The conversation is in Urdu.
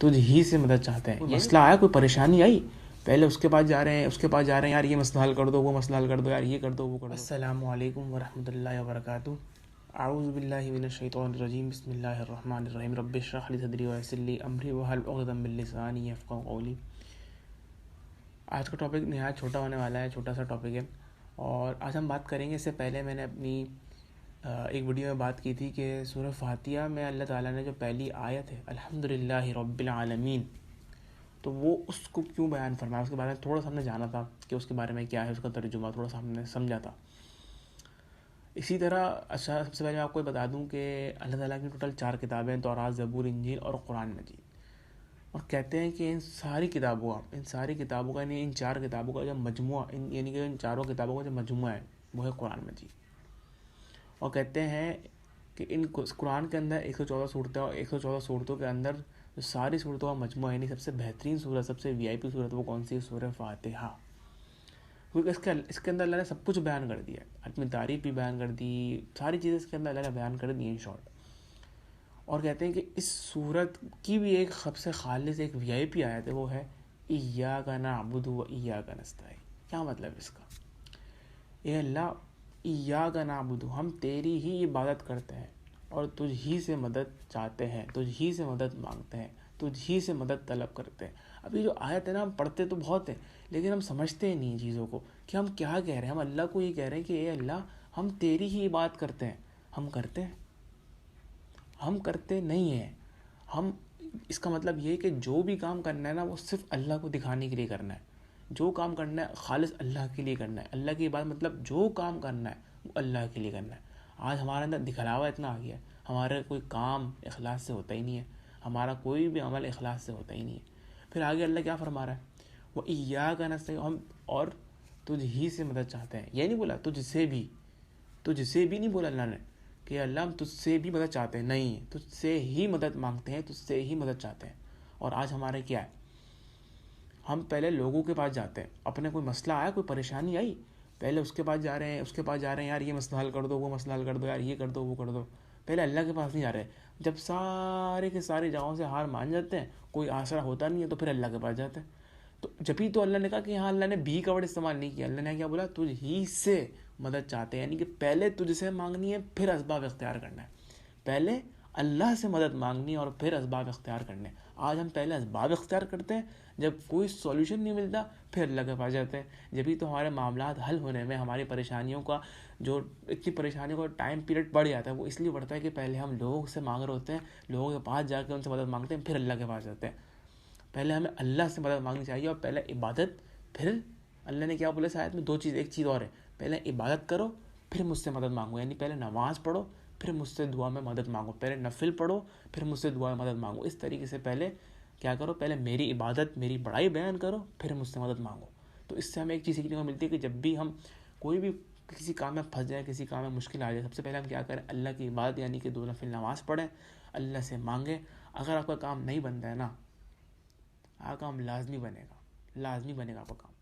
تجھ ہی سے مدد چاہتے ہیں. کوئی مسئلہ آیا, کوئی پریشانی آئی, پہلے اس کے پاس جا رہے ہیں, اس کے پاس جا رہے ہیں, یار یہ مسئلہ حل کر دو, وہ مسئلہ حل کر دو, یار یہ کر دو, وہ کر دو. السلام علیکم ورحمۃ اللہ وبرکاتہ. اعوذ باللہ من الشیطان الرجیم. بسم اللہ الرحمن الرحیم. رب اشرح لی صدری ویسر لی امری واحلل عقدۃ من لسانی یفقہوا قولی. آج کا ٹاپک نہایت چھوٹا ہونے والا ہے, چھوٹا سا ٹاپک ہے, اور آج ہم بات کریں گے. اس سے پہلے میں نے اپنی ایک ویڈیو میں بات کی تھی کہ سورہ فاتحہ میں اللہ تعالیٰ نے جو پہلی آیت ہے الحمدللہ رب العالمین, تو وہ اس کو کیوں بیان فرمایا, اس کے بارے میں تھوڑا سا ہم نے جانا تھا کہ اس کے بارے میں کیا ہے, اس کا ترجمہ تھوڑا سا ہم نے سمجھا تھا. اسی طرح اچھا سب سے پہلے میں آپ کو یہ بتا دوں کہ اللہ تعالیٰ کی ٹوٹل 4 کتابیں, تورات, زبور, انجیل اور قرآن مجید. اور کہتے ہیں کہ ان ساری کتابوں کا یعنی ان 4 کتابوں کا جو مجموعہ, یعنی کہ ان چاروں کتابوں کا جو مجموعہ ہے وہ ہے قرآن مجید. اور کہتے ہیں کہ ان قرآن کے اندر 114 صورتیں, اور 114 صورتوں کے اندر جو ساری صورتوں کا مجموعہ یعنی سب سے بہترین صورت, سب سے VIP صورت وہ کون سی ہے؟ سورہ فاتحہ. کیونکہ اس کے اندر اللہ نے سب کچھ بیان کر دیا ہے, اپنی تعریف بھی بیان کر دی, ساری چیزیں اس کے اندر اللہ نے بیان کر دی ان شارٹ. اور کہتے ہیں کہ اس صورت کی بھی ایک سب سے خالص ایک VIP آیت ہے, وہ ہے ایاک نعبد و ایاک نستعین. کیا مطلب اس کا؟ اے اللہ, ایاک نعبد, ہم تیری ہی عبادت کرتے ہیں اور تجھ ہی سے مدد چاہتے ہیں, تجھ ہی سے مدد مانگتے ہیں, تجھ ہی سے مدد طلب کرتے ہیں. ابھی جو آیت ہے نا, ہم پڑھتے تو بہت ہیں لیکن ہم سمجھتے ہی نہیں چیزوں کو کہ ہم کیا کہہ رہے ہیں. ہم اللہ کو یہ کہہ رہے ہیں کہ اے اللہ, ہم تیری ہی عبادت کرتے ہیں. ہم کرتے ہیں؟ ہم کرتے نہیں ہیں. ہم اس کا مطلب یہ ہے کہ جو بھی کام کرنا ہے نا, وہ صرف اللہ کو دکھانے کے لیے کرنا ہے. جو کام کرنا ہے خالص اللہ کے لیے کرنا ہے. اللہ کی بات مطلب جو کام کرنا ہے وہ اللہ کے لیے کرنا ہے. آج ہمارے اندر دکھلاوا اتنا آ گیا ہے, ہمارا کوئی کام اخلاص سے ہوتا ہی نہیں ہے, ہمارا کوئی بھی عمل اخلاص سے ہوتا ہی نہیں ہے. پھر آگے اللہ کیا فرما رہا ہے, وہ ایاک نستعین, ہم اور تجھ ہی سے مدد چاہتے ہیں. یہ نہیں بولا تجھ سے بھی نہیں بولا اللہ نے کہ اللہ ہم تجھ سے بھی مدد چاہتے ہیں, نہیں, تجھ سے ہی مدد مانگتے ہیں, تجھ سے ہی مدد چاہتے ہیں. اور آج ہمارے کیا ہے, ہم پہلے لوگوں کے پاس جاتے ہیں, اپنے کوئی مسئلہ آیا, کوئی پریشانی آئی, پہلے اس کے پاس جا رہے ہیں, اس کے پاس جا رہے ہیں, یار یہ مسئلہ حل کر دو, وہ مسئلہ حل کر دو, یار یہ کر دو, وہ کر دو. پہلے اللہ کے پاس نہیں جا رہے. جب سارے کے ساری جگہوں سے ہار مان جاتے ہیں, کوئی آسرا ہوتا نہیں ہے, تو پھر اللہ کے پاس جاتے ہیں. تو جبھی تو اللہ نے کہا کہ ہاں, اللہ نے بھی کا ورڈ استعمال نہیں کیا, اللہ نے کیا بولا, تجھ ہی سے مدد چاہتے ہیں. یعنی کہ پہلے تجھ سے مانگنی ہے, پھر اسباب اختیار کرنا ہے. پہلے اللہ سے مدد مانگنی اور پھر اسباب اختیار کرنے. آج ہم پہلے اسباب اختیار کرتے ہیں, جب کوئی سولوشن نہیں ملتا پھر اللہ کے پاس جاتے ہیں. جبھی تو ہمارے معاملات حل ہونے میں, ہماری پریشانیوں کا جو اتنی پریشانیوں کا ٹائم پیریڈ بڑھ جاتا ہے, وہ اس لیے بڑھتا ہے کہ پہلے ہم لوگوں سے مانگ رہے ہوتے ہیں, لوگوں کے پاس جا کے ان سے مدد مانگتے ہیں, پھر اللہ کے پاس جاتے ہیں. پہلے ہمیں اللہ سے مدد مانگنی چاہیے, اور پہلے عبادت, پھر اللہ نے کیا بولا اس آیت میں 2 چیز, ایک چیز اور ہے, پہلے عبادت کرو پھر مجھ سے مدد مانگو. یعنی پہلے نماز پڑھو پھر مجھ سے دعا میں مدد مانگو, پہلے نفل پڑھو پھر مجھ سے دعا میں مدد مانگو. اس طریقے سے پہلے کیا کرو, پہلے میری عبادت, میری بڑائی بیان کرو, پھر مجھ سے مدد مانگو. تو اس سے ہمیں ایک چیز سیکھنے کو ملتی ہے کہ جب بھی ہم کوئی بھی کسی کام میں پھنس جائیں, کسی کام میں مشکل آ جائے, سب سے پہلے ہم کیا کریں, اللہ کی عبادت یعنی کہ 2 نفل نماز پڑھیں, اللہ سے مانگیں. اگر آپ کا کام نہیں بنتا ہے نا, آپ کا کام لازمی بنے گا آپ کا کام.